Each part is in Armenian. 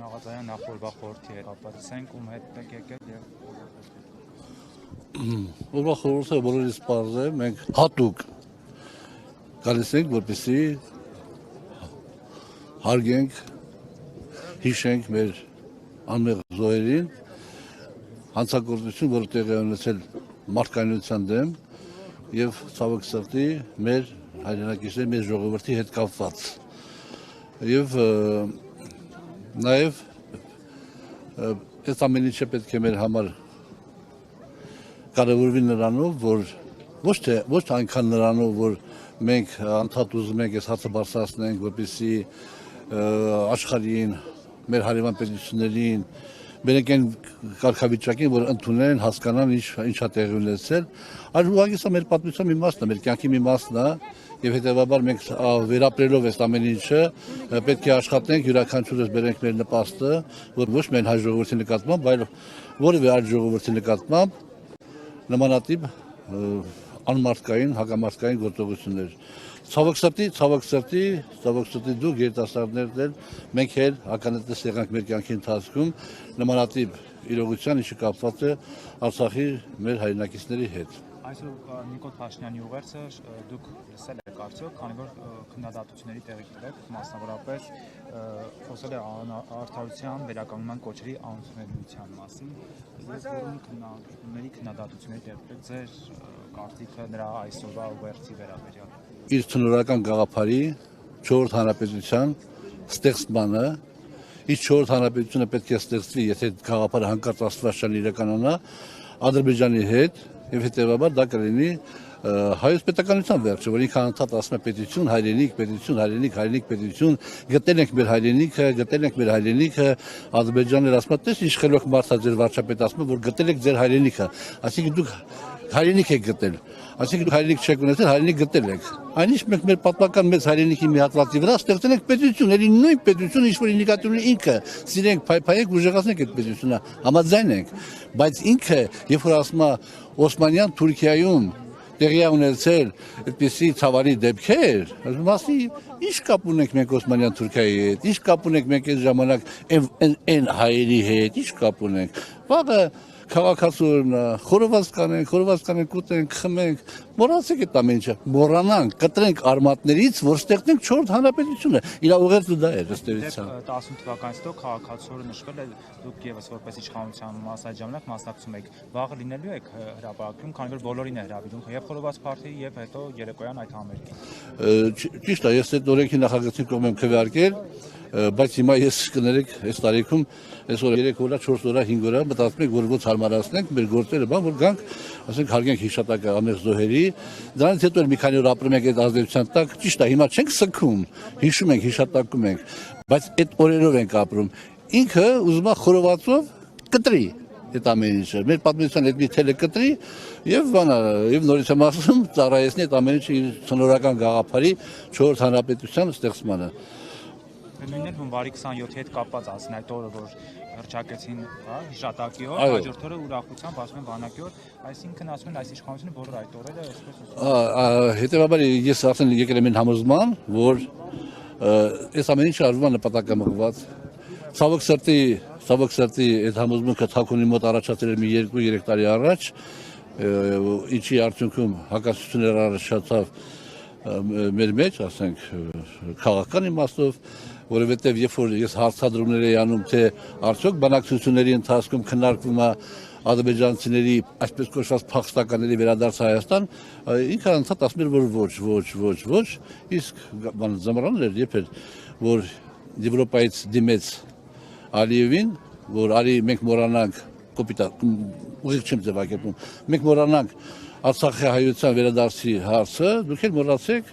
Աղազարյան նախորդ խորհրդի հետ կապված ենք ում հետ եք եկել եւ Օրվա խորհուրդը բոլորիս պարզ է, մենք հատուկ գալիս ենք, որպեսզի հարգենք, հիշենք մեր անմեղ զոհերին, հանցագործություն, որը տեղի է ունեցել մարդկայնության դեմ եւ ցավոք սրտի մեր հայրենակիցների, մեր ժողովրդի հետ կապված։ Եվ նաեւ այս ամեն ինչը պետք է մեր համար կարևորվի նրանով, որ ոչ այնքան նրանով, որ մենք անդադ ուզում ենք այս հարցը բարձրացնենք, որպեսզի աշխարհին, մեր հարևան պետություններին բերենք այն կարգավիճակին, որ ընդունեն, հասկանան ինչ է տեղի ունեցել, այլ ուղղակի սա մեր պատմության մի մասն է, մեր կյանքի մի մասն է, եւ հետեւաբար մենք վերապրելով այս ամեն ինչը պետք է աշխատենք յուրաքանչյուրս բերենք մեր նպաստը, որ ոչ միայն հայ ժողովրդի նկատմամբ, այլ որևէ այլ ժողովրդի նկատմամբ նմանատիպ անմարդկային, հակամարդկային գործողություններ։ Ցավոք սրտի դուք երիտասարդներն մենք էլ ականատես եղանք մեր կյանքի ընթացքում նմանատիպ իրողության, ինչը կապված է Արցախի մեր հայրենակիցների հետ։ Այսօր Նիկոլ Փաշինյանի ուղերձը դուք լսել եք արդյոք, քանի որ քննադատությունների տեղիք եք, մասնավորապես խոսել է արդարության վերականգնման կոչերի անընդունելիության մասին, քննադատությունների տեղիք եք, ձեր կարծիքը նրա այսօրվա ուղերձի վերաբերյալ։ Իր ցնորական գաղափարի 4-րդ հանրապետության ստեղծմանը, իսկ 4-րդ հանրապետությունը պետք է ստեղծվի, եթե գաղափարը հանկարծ աստվածաշան իրականանա Ադրբեջանի հետ, եւ հետեւաբար դա կլինի հայոց պետականության վերջը, որ ինքը անդադ ասում է պետություն, հայրենիք, պետություն, գտել ենք մեր հայրենիքը, Ադրբեջանն ասում է, տես ինչ խելոք մարդ է ձեր վարչապետը ասում է, որ գտել եք ձեր հայրենիքը, այսինքն դուք հայրենիք եք գտել, այսինքն դուք հայրենիք չեք ունեցել, հայրենիք գտել եք։ Այնինչ մենք մեր պատմական մեծ հայրենիքի մի հատվածի վրա ստեղծել ենք պետություն, ելի նույն պետությունը, ինչ որ ինքնատիպ ինքը, սիրենք, փայփայեք, ուժեղացնենք այդ պետությունը, համաձայն ենք, բայց ինքը, երբ որ ասում է Օսմանյան Թուրքիայում տեղի ունեցել այդպիսի ցավալի դեպքեր, ասում ինչ կապ ունենք մենք Օսմանյան Թուրքիայի հետ, ինչ կապ ունենք մենք այս ժամանակ այն հայերի հետ, ինչ կապ ունենք։ Վաղը քաղաքացուն խորոված կանենք, ուտենք, խմենք, մոռացեք այդ ամեն ինչը, մոռանանք, կտրենք արմատներից, որ ստեղծենք 4-րդ հանրապետությունը։ Իր ուղերձը դա է, ըստ էության։ 18 թվականից հետո քաղաքացիորը նշվել է, դուք եւս որպես իշխանության մաս այդ ժամանակ մասնակցում եք։ Վաղը լինելու եք հրապարակում, քանի որ բոլորին է հրավիրում, եւ խորոված партիի, եւ հետո երեկոյան այդ համերգին։ Ճիշտ է, ես այդ օրենքի նախագծին կողմ եմ քվեարկել, բայց հիմա ես կներեք այս տարիքում այսօր 3 օրա, 4 օրա, 5 օրա մտածում եք, որ ոնց հարմարացնենք մեր գործերը, որ գանք, ասենք հարգենք հիշատակը ամեղ զոհերի, դրանից հետո մի քանի օր ապրում ենք այդ ազդեցության տակ, ճիշտ է, հիմա չենք սգում, հիշում ենք, հիշատակում ենք, բայց այդ օրերով ենք ապրում։ Ինքը ուզում է խորովածով կտրի այդ ամեն ինչը, մեր պատմության այդ մի թելը կտրի եւ նորից եմ ասում, ծառայեցնի այդ ամեն ինչը իր ցնորական գաղափարի 4-րդ հանրապետության ստեղծմանը։ Նույնն հունվարի 27-ի հետ կապված ասեն այդ օրը, որ հռչակեցին, հա, հիշատակի օր, հաջորդ օրը ուրախությամբ ասում են բանակի օր, այսինքն ասում են այս իշխանությունը բոլոր այդ օրերը այսպես հետեւաբար ես արդեն եկել եմ այն համոզման, որ այս ամեն ինչը արվում է նպատակամղված։ Ցավոք սրտի այդ համոզմունքը թաքունի մոտ առաջացել էր մի 2-3 տարի առաջ, ինչի արդյունքում հակասություններ առաջացավ մեր մեջ, ասենք, քաղաքական իմաստով, որովհետև երբ որ ես հարցադրումներ էի անում, թե արդյոք բանակցությունների ընթացքում քննարկվում է ադրբեջանցիների այսպես կոչված փախստականների վերադարձ Հայաստան, ինքը անդադ ասում էր, որ ոչ, իսկ զմռանն էր, երբ էր, որ Եվրոպայից դիմեց Ալիևին, որ արի մենք մոռանանք, ուղիղ չեմ ձևակերպում, մենք մոռանանք Արցախի հայության վերադարձի հարցը, դուք էլ մոռացեք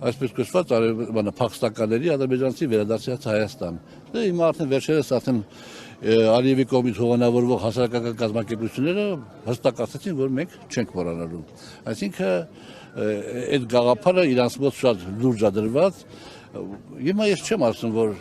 այսպես կոչված փախստականների ադրբեջանցի վերադարձի Հայաստան։ Դե հիմա արդեն վերջերս Ալիևի կողմից հովանավորվող հասարակական կազմակերպությունները հստակ ասացին, որ մենք չենք մոռանալու։ Այսինքն այդ գաղափարը իրանց մոտ շատ լուրջ է դրված։ Հիմա ես չեմ ասում, որ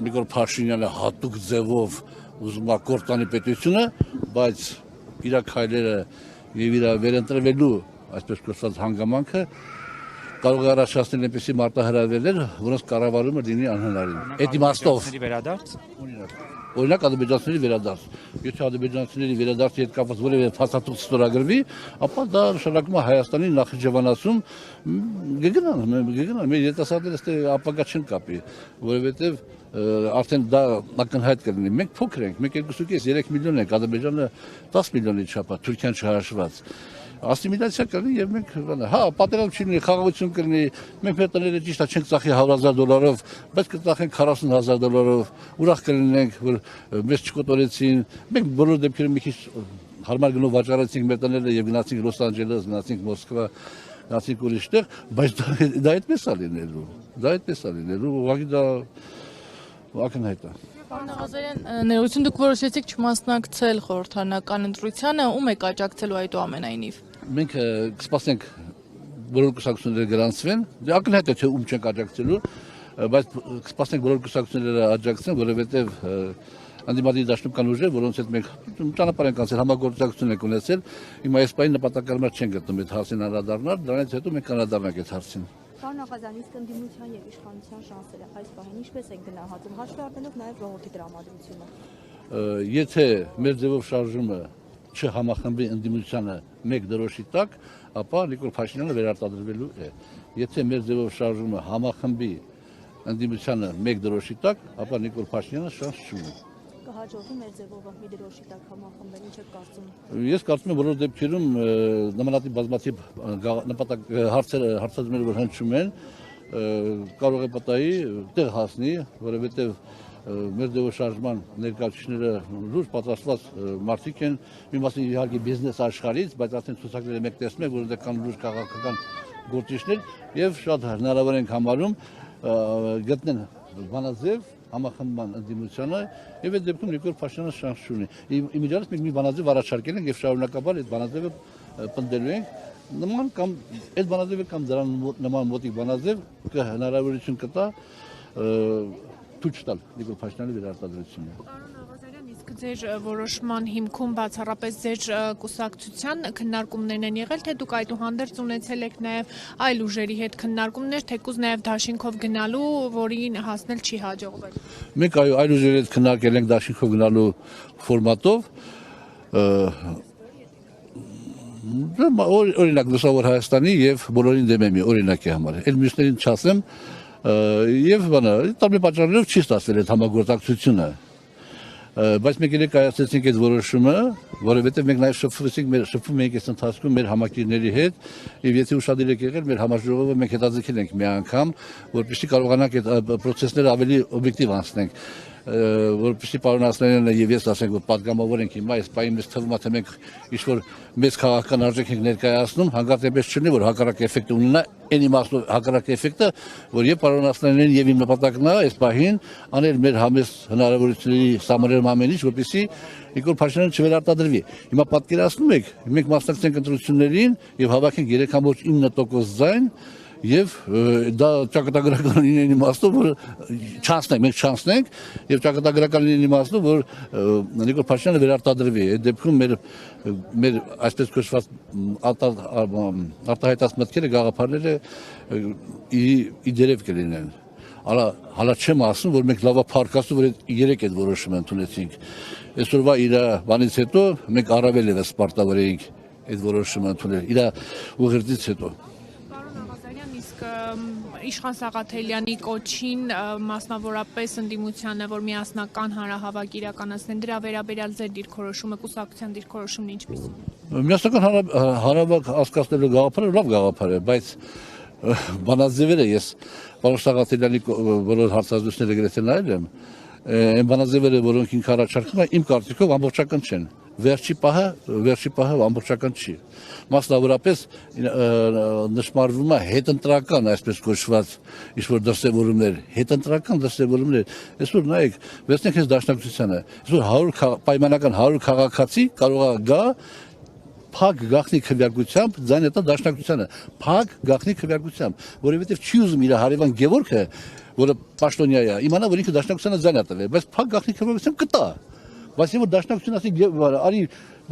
Նիկոլ Փաշինյանը հատուկ ձևով ուզում է կորտանի պետությունը, բայց իր քայլերը եւ իր վերընտրվելու այսպես կոչված հանգամանքը կարող է առաջացնել այնպիսի մարտահրավերներ, որոնց կառավարումը լինի անհնարին։ Այդ իմաստով վերադարձ օրինակ ադրբեջանցիների վերադարձ։ Եթե ադրբեջանցիների վերադարձի հետ կապված որևէ փաստաթուղթ ստորագրվի, ապա դա նշանակում է Հայաստանի Նախիջևանացում գգնան մեր երիտասարդները ստե ապագա չեն կապի, որովհետև արդեն դա ակնհայտ կլինի։ Մենք փոքր ենք, մենք 2.5-3 միլիոն ենք, Ադրբեջանը 10 միլիոնի չափ է, Թուրքիան չհաշված։ Ասիմիլյացիա կլինի եւ մենք հա պատերազմ չի լինի, խաղաղություն կլինի, մենք մեր տները ճիշտ է չենք ծախի $100,000, բայց կծախենք $40,000, ուրախ կլինենք, որ մեզ չկոտորեցին։ Մենք բոլոր դեպքերում մի քիչ հարմար գնով վաճառեցինք մեր տները եւ գնացինք Լոս Անջելես, գնացինք Մոսկվա, գնացինք ուրիշտեղ, բայց դա այդպես է լինելու։ Դա այդպես է լինելու, ուղղակի դա ակնհայտ է։ Պարոն Ղազարյան, ներողություն, դուք որոշեցիք չմասնակցել խորհրդարանական ընտրությանը, ում եք աջակցելու այդուամենայնիվ։ Մենք կսպասենք բոլոր կուսակցությունները գրանցվեն, դե ակնհայտ է թե ում չենք աջակցելու, բայց կսպասենք բոլոր կուսակցությունները աջակցեն, որովհետև անդիմադի դաշնում կան ուժեր, որոնց հետ մենք ճանապարհ ենք անցել, համագործակցություն ենք ունեցել, հիմա այս պահին նպատակարար չեն գտնում այդ հարցին անդրադառնալ, դրանից հետո մենք կանադառնանք այդ հարցին։ Պարոն Ղազարյան, իսկ ընդդիմության եւ իշխանության շանսերը այս պահին ինչպես եք գնահատում, հաշվի առնելով նաեւ ժողովրդի տրամադրությունը։ Եթե մեր ձևով շարժումը չհամախմբի ընդդիմությանը մեկ դրոշի տակ, ապա Նիկոլ Փաշինյանը վերարտադրվելու է։ Եթե մեր ձևով շարժումը համախմբի ընդդիմությանը մեկ դրոշի տակ, ապա Նիկոլ Փաշինյանը շանս չունի։ Կհաջողվի մեր ձևով մի դրոշի տակ համախմբել, ինչ եք կարծում։ Ես կարծում եմ բոլոր դեպքերում նմանատիպ բազմաթիվ նպատակ հարցադրումները որ հնչում են, կարող է պատահի տեղ հասնի, որովհետև մեր ձևով շարժման ներկայացուցիչները լուրջ պատրաստված մարդիկ են, մի մասը իհարկե բիզնես աշխարհից, բայց արդեն ցուցակները մեկ տեսնում եք, որոնց կան լուրջ քաղաքական գործիչներ եւ շատ հնարավոր են համարում գտնեն բանաձև համախմբման ընդդիմությանը եւ այդ դեպքում Նիկոլ Փաշինյանը շանս չունի։ Իմիջիայլոց մենք մի բանաձև առաջարկել ենք եւ շարունակաբար այդ բանաձևը պնդելու ենք նման կամ այդ բանաձևը կամ դրան նման մոտիկ բանաձև հնարավորություն կտա ցույց տալ Նիկոլ Փաշինյանի վերարտադրությունը։ Պարոն Ղազարյան, իսկ ձեր որոշման հիմքում բացառապես ձեր կուսակցության քննարկումներն են եղել, թե դուք այդուհանդերձ ունեցել եք նաև այլ ուժերի հետ քննարկումներ, թեկուզ նաև դաշինքով գնալու, որին հասնել չի հաջողվել։ Մենք այլ ուժերի հետ քննարկել ենք դաշինքով գնալու ֆորմատով, օրինակ Լուսավոր Հայաստանի եւ բոլորին դեմ եմ օրինակի համար։ Այդ մյուսներին չասեմ եւ բանը տարբեր պատճառներով չի ստացվել այդ համագործակցությունը։ Բայց մենք իրենք կայացրեցինք այդ որոշումը, որովհետև մենք նաև շփվում ենք այս ընթացքում մեր համակիրների հետ եւ եթե ուշադիր եք եղել մեր համաժողովը մենք հետաձգել ենք մի անգամ, որպեսզի կարողանանք այդ process-ները ավելի օբյեկտիվ անցնենք, որպեսզի պարոն Ասլանյանը եւ ես ասենք որ պատգամավոր ենք հիմա այս պահին մեզ թվում է թե մենք ինչ որ մեծ քաղաքական արժեք ենք ներկայացնում, հանկարծ այնպես չլինի որ հակառակ էֆեկտ ունենա, այն իմաստով հակառակ էֆեկտը, որ եւ պարոն Ասլանյանն եւ իմ նպատակն է այս պահին անել մեր համեստ հնարավորությունների սահմաններում ամեն ինչ, որպեսզի Նիկոլ Փաշինյանը չվերարտադրվի։ Հիմա պատկերացնում եք, մենք մասնակցենք ընտրություններին եւ հավաքենք 3.9% ձայն եւ դա ճակատագրական լինի իմաստով որ չանցնենք, մենք չանցնենք եւ ճակատագրական լինի իմաստով որ Նիկոլ Փաշինյանը վերարտադրվի։ Այդ դեպքում մեր այսպես կոչված արտահայտած մտքերը գաղափարները իդերև կլինեն։ Հալա չեմ ասում որ մենք լավա փառքաստու որ երեք այդ որոշումը ընդունեցինք։ Այսօրվա իր բանից հետո մենք առավել եւս պարտավոր էինք այդ որոշումը ընդունել իր ուղերձից հետո։ Իշխան Սաղաթելյանի կոչին մասնավորապես ընդդիմությանը, որ միասնական հանրահավաք իրականացնեն, դրա վերաբերյալ ձեր դիրքորոշումը, կուսակցության դիրքորոշումն ինչպես է։ Միասնական հանրահավաք հասկացնելու գաղափարը լավ գաղափար է, բայց բանաձևերը ես պարոն Սաղաթելյանի բոլոր հարցազրույցները գրեթե նայել եմ, այն բանաձևերը, որոնք ինքը առաջարկում է, իմ կարծիքով ամբողջական չեն։ Վերջի պահը ամբողջական չի։ Մասնավորապես նշмарվում է հետընտրական, այսպես կոչված, ինչ-որ դրսևորումներ, հետընտրական դրսևորումներ։ Այսօր նայեք, վերցնենք այս դաշնակցությանը։ Այսօր պայմանական 100 քաղաքացի կարող է գա փակ գախնի քվեարկությամբ ձայն հետա դաշնակցությանը, փակ գախնի քվեարկությամբ, որովհետև չի ուզում իր հարևան Գևորգը, որը պաշտոնյա է, իմանա, որ ինքը դաշնակցությանը ձայն է տվել, բայց փակ գախնի քվեարկությամբ կտա։ Բայց որ դաշնակցություն ասի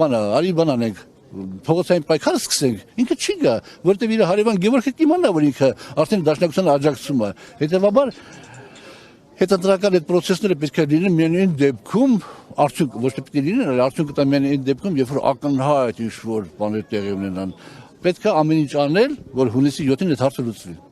արի բան անենք, փողոցային պայքարը սկսենք, ինքը չի գա, որտեղ իր հարևան Գևորգը կիմանա, որ ինքը արդեն դաշնակցությանը աջակցում է։ Հետևաբար հետընտրական այդ process-ները պետք է լինեն միայն դեպքում, արդյունք ոչ թե պետք է լինեն, այլ արդյունքը տա միայն այն դեպքում, երբ որ ակնհայտ ինչ-որ բաներ տեղի ունենան։ Պետք է ամեն ինչ անել, որ հունիսի 7-ին այդ հարցը լուծվի։